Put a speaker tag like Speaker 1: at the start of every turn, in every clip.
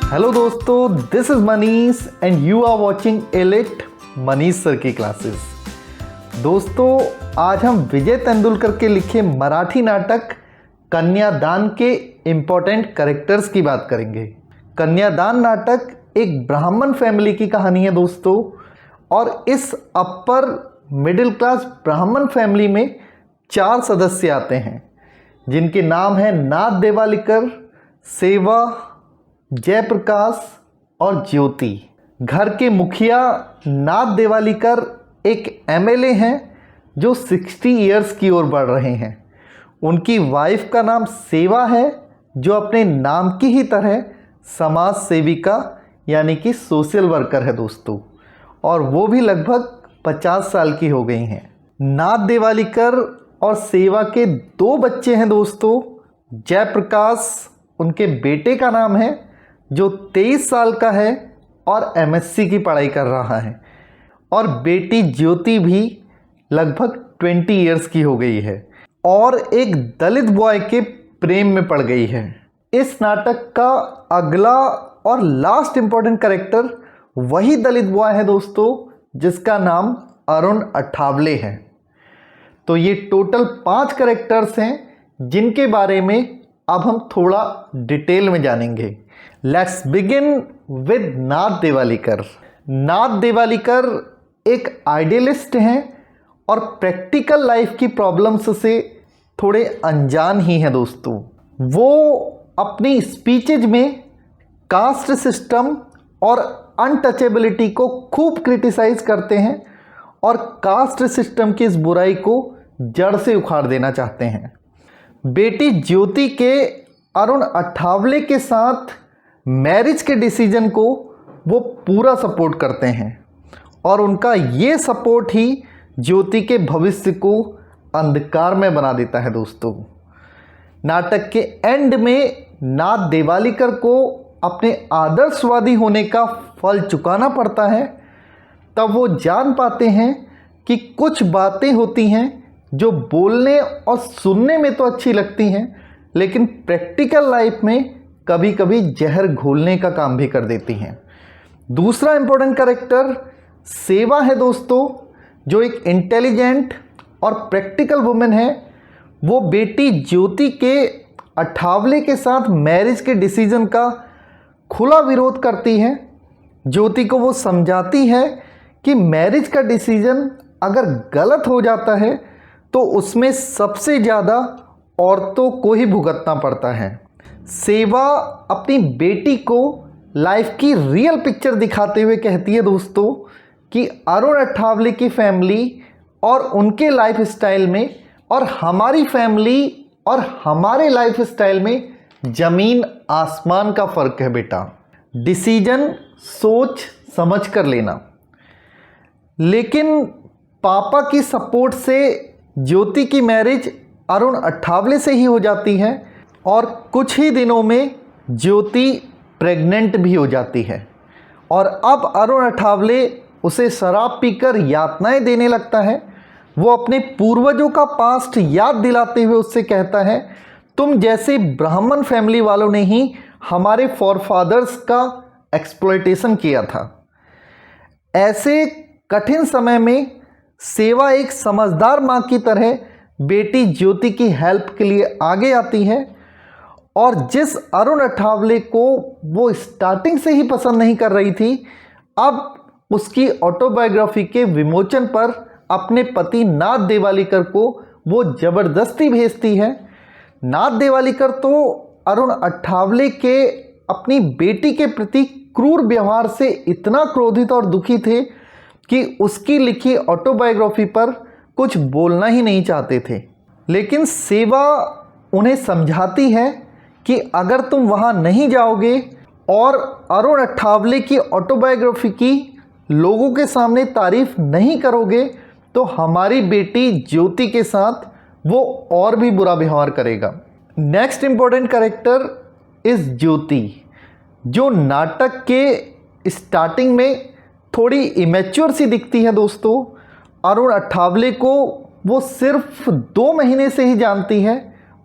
Speaker 1: Hello दोस्तों, this is Manish and you are watching elite Manish sir की classes. दोस्तों, आज हम विजय तेंदुलकर के लिखे मराठी नाटक कन्यादान के इम्पोर्टेंट कैरेक्टर्स की बात करेंगे। कन्यादान नाटक एक ब्राह्मण फैमिली की कहानी है दोस्तों, और इस अपर मिडिल क्लास ब्राह्मण फैमिली में 4 सदस्य आते हैं जिनके नाम हैं नाथ देवालिकर, सेवा, जयप्रकाश और ज्योति। घर के मुखिया नाथ देवालिकर एक एमएलए हैं जो 60 इयर्स की ओर बढ़ रहे हैं। उनकी वाइफ का नाम सेवा है जो अपने नाम की ही तरह समाज सेविका यानी कि सोशल वर्कर है दोस्तों, और वो भी लगभग 50 साल की हो गई हैं। नाथ देवालिकर और सेवा के 2 बच्चे हैं दोस्तों। जयप्रकाश उनके बेटे का नाम है जो 23 साल का है और एमएससी की पढ़ाई कर रहा है, और बेटी ज्योति भी लगभग 20 इयर्स की हो गई है और एक दलित बॉय के प्रेम में पड़ गई है। इस नाटक का अगला और लास्ट इंपॉर्टेंट कैरेक्टर वही दलित बॉय है दोस्तों जिसका नाम अरुण अठावले है। तो ये टोटल 5 कैरेक्टर्स हैं जिनके बारे में अब हम थोड़ा डिटेल में जानेंगे। लेट्स बिगिन विद नाथ देवालिकर। नाथ देवालिकर एक आइडियलिस्ट हैं और प्रैक्टिकल लाइफ की प्रॉब्लम्स से थोड़े अनजान ही हैं दोस्तों। वो अपनी स्पीचेज में कास्ट सिस्टम और अनटचेबिलिटी को खूब क्रिटिसाइज करते हैं और कास्ट सिस्टम की इस बुराई को जड़ से उखाड़ देना चाहते हैं। बेटी ज्योति के अरुण अठावले के साथ मैरिज के डिसीजन को वो पूरा सपोर्ट करते हैं, और उनका ये सपोर्ट ही ज्योति के भविष्य को अंधकार में बना देता है दोस्तों। नाटक के एंड में नाथ देवालिकर को अपने आदर्शवादी होने का फल चुकाना पड़ता है। तब वो जान पाते हैं कि कुछ बातें होती हैं जो बोलने और सुनने में तो अच्छी लगती हैं, लेकिन प्रैक्टिकल लाइफ में कभी कभी जहर घोलने का काम भी कर देती हैं। दूसरा इंपॉर्टेंट कैरेक्टर सेवा है दोस्तों, जो एक इंटेलिजेंट और प्रैक्टिकल वुमेन है। वो बेटी ज्योति के अठावले के साथ मैरिज के डिसीजन का खुला विरोध करती है। ज्योति को वो समझाती है कि मैरिज का डिसीजन अगर गलत हो जाता है तो उसमें सबसे ज़्यादा औरतों को ही भुगतना पड़ता है। सेवा अपनी बेटी को लाइफ की रियल पिक्चर दिखाते हुए कहती है दोस्तों कि अरुण अठावले की फैमिली और उनके लाइफ स्टाइल में और हमारी फैमिली और हमारे लाइफ स्टाइल में ज़मीन आसमान का फ़र्क है बेटा। डिसीजन सोच समझ कर लेना। लेकिन पापा की सपोर्ट से ज्योति की मैरिज अरुण अठावले से ही हो जाती है, और कुछ ही दिनों में ज्योति प्रेग्नेंट भी हो जाती है। और अब अरुण अठावले उसे शराब पीकर यातनाएं देने लगता है। वो अपने पूर्वजों का पास्ट याद दिलाते हुए उससे कहता है, तुम जैसे ब्राह्मण फैमिली वालों ने ही हमारे फॉरफादर्स का एक्सप्लॉयटेशन किया था। ऐसे कठिन समय में सेवा एक समझदार माँ की तरह बेटी ज्योति की हेल्प के लिए आगे आती है, और जिस अरुण अठावले को वो स्टार्टिंग से ही पसंद नहीं कर रही थी, अब उसकी ऑटोबायोग्राफी के विमोचन पर अपने पति नाथ देवालिकर को वो ज़बरदस्ती भेजती है। नाथ देवालिकर तो अरुण अठावले के अपनी बेटी के प्रति क्रूर व्यवहार से इतना क्रोधित और दुखी थे कि उसकी लिखी ऑटोबायोग्राफी पर कुछ बोलना ही नहीं चाहते थे। लेकिन सेवा उन्हें समझाती है कि अगर तुम वहाँ नहीं जाओगे और अरुण अठावले की ऑटोबायोग्राफी की लोगों के सामने तारीफ नहीं करोगे तो हमारी बेटी ज्योति के साथ वो और भी बुरा व्यवहार करेगा। नेक्स्ट इंपॉर्टेंट कैरेक्टर इज ज्योति, जो नाटक के स्टार्टिंग में थोड़ी इमेच्योर सी दिखती है दोस्तों। अरुण अठावले को वो सिर्फ 2 महीने से ही जानती है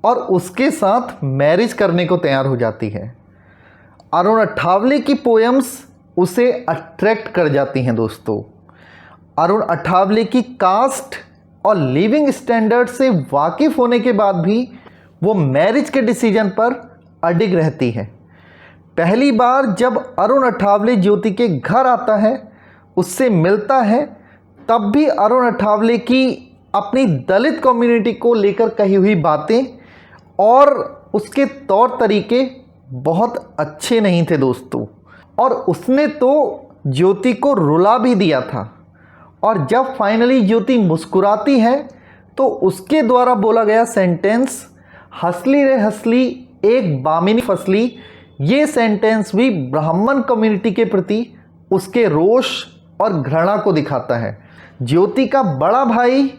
Speaker 1: और उसके साथ मैरिज करने को तैयार हो जाती है। अरुण अठावले की पोएम्स उसे अट्रैक्ट कर जाती हैं दोस्तों। अरुण अठावले की कास्ट और लिविंग स्टैंडर्ड से वाकिफ़ होने के बाद भी वो मैरिज के डिसीजन पर अडिग रहती है। पहली बार जब अरुण अठावले ज्योति के घर आता है, उससे मिलता है, तब भी अरुण अठावले की अपनी दलित कम्युनिटी को लेकर कही हुई बातें और उसके तौर तरीके बहुत अच्छे नहीं थे दोस्तों, और उसने तो ज्योति को रुला भी दिया था। और जब फाइनली ज्योति मुस्कुराती है तो उसके द्वारा बोला गया सेंटेंस, हंसली रे हंसली एक बामिनी फसली, ये सेंटेंस भी ब्राह्मण कम्युनिटी के प्रति उसके रोष और घृणा को दिखाता है। ज्योति का बड़ा भाई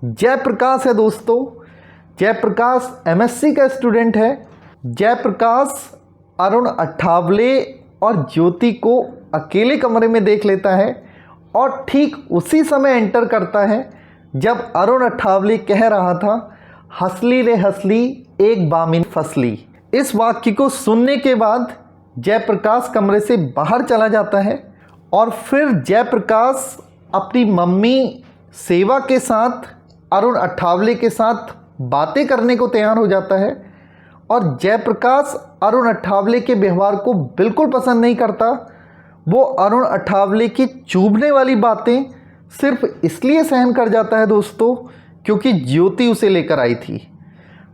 Speaker 1: जयप्रकाश है दोस्तों। जयप्रकाश एमएससी का स्टूडेंट है। जयप्रकाश अरुण अठावले और ज्योति को अकेले कमरे में देख लेता है और ठीक उसी समय एंटर करता है जब अरुण अठावले कह रहा था, हंसली रे हंसली एक बामिन फसली। इस वाक्य को सुनने के बाद जयप्रकाश कमरे से बाहर चला जाता है और फिर जयप्रकाश अपनी मम्मी सेवा के साथ अरुण अठावले के साथ बातें करने को तैयार हो जाता है। और जयप्रकाश अरुण अठावले के व्यवहार को बिल्कुल पसंद नहीं करता। वो अरुण अठावले की चुभने वाली बातें सिर्फ इसलिए सहन कर जाता है दोस्तों क्योंकि ज्योति उसे लेकर आई थी।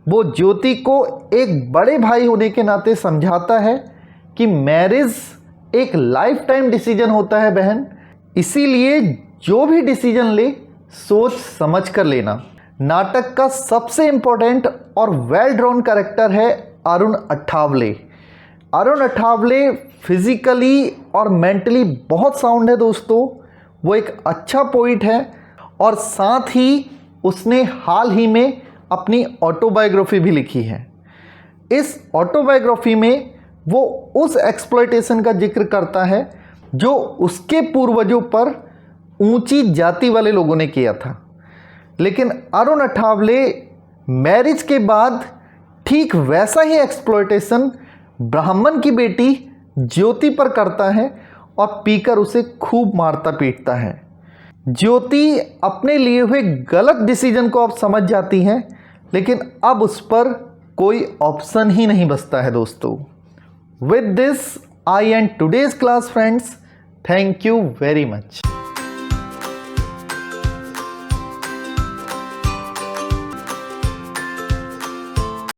Speaker 1: वो ज्योति को एक बड़े भाई होने के नाते समझाता है कि मैरिज एक लाइफ टाइम डिसीजन होता है बहन, इसीलिए जो भी डिसीजन ले सोच समझ कर लेना। नाटक का सबसे इम्पोर्टेंट और वेल ड्रॉन कैरेक्टर है अरुण अठावले। अरुण अठावले फिजिकली और मेंटली बहुत साउंड है दोस्तों। वो एक अच्छा पोइट है और साथ ही उसने हाल ही में अपनी ऑटोबायोग्राफी भी लिखी है। इस ऑटोबायोग्राफी में वो उस एक्सप्लॉयटेशन का जिक्र करता है जो उसके पूर्वजों पर ऊंची जाति वाले लोगों ने किया था। लेकिन अरुण अठावले मैरिज के बाद ठीक वैसा ही एक्सप्लॉयटेशन ब्राह्मण की बेटी ज्योति पर करता है और पीकर उसे खूब मारता पीटता है। ज्योति अपने लिए हुए गलत डिसीजन को अब समझ जाती है, लेकिन अब उस पर कोई ऑप्शन ही नहीं बचता है दोस्तों। With this I and today's class friends, thank you very much.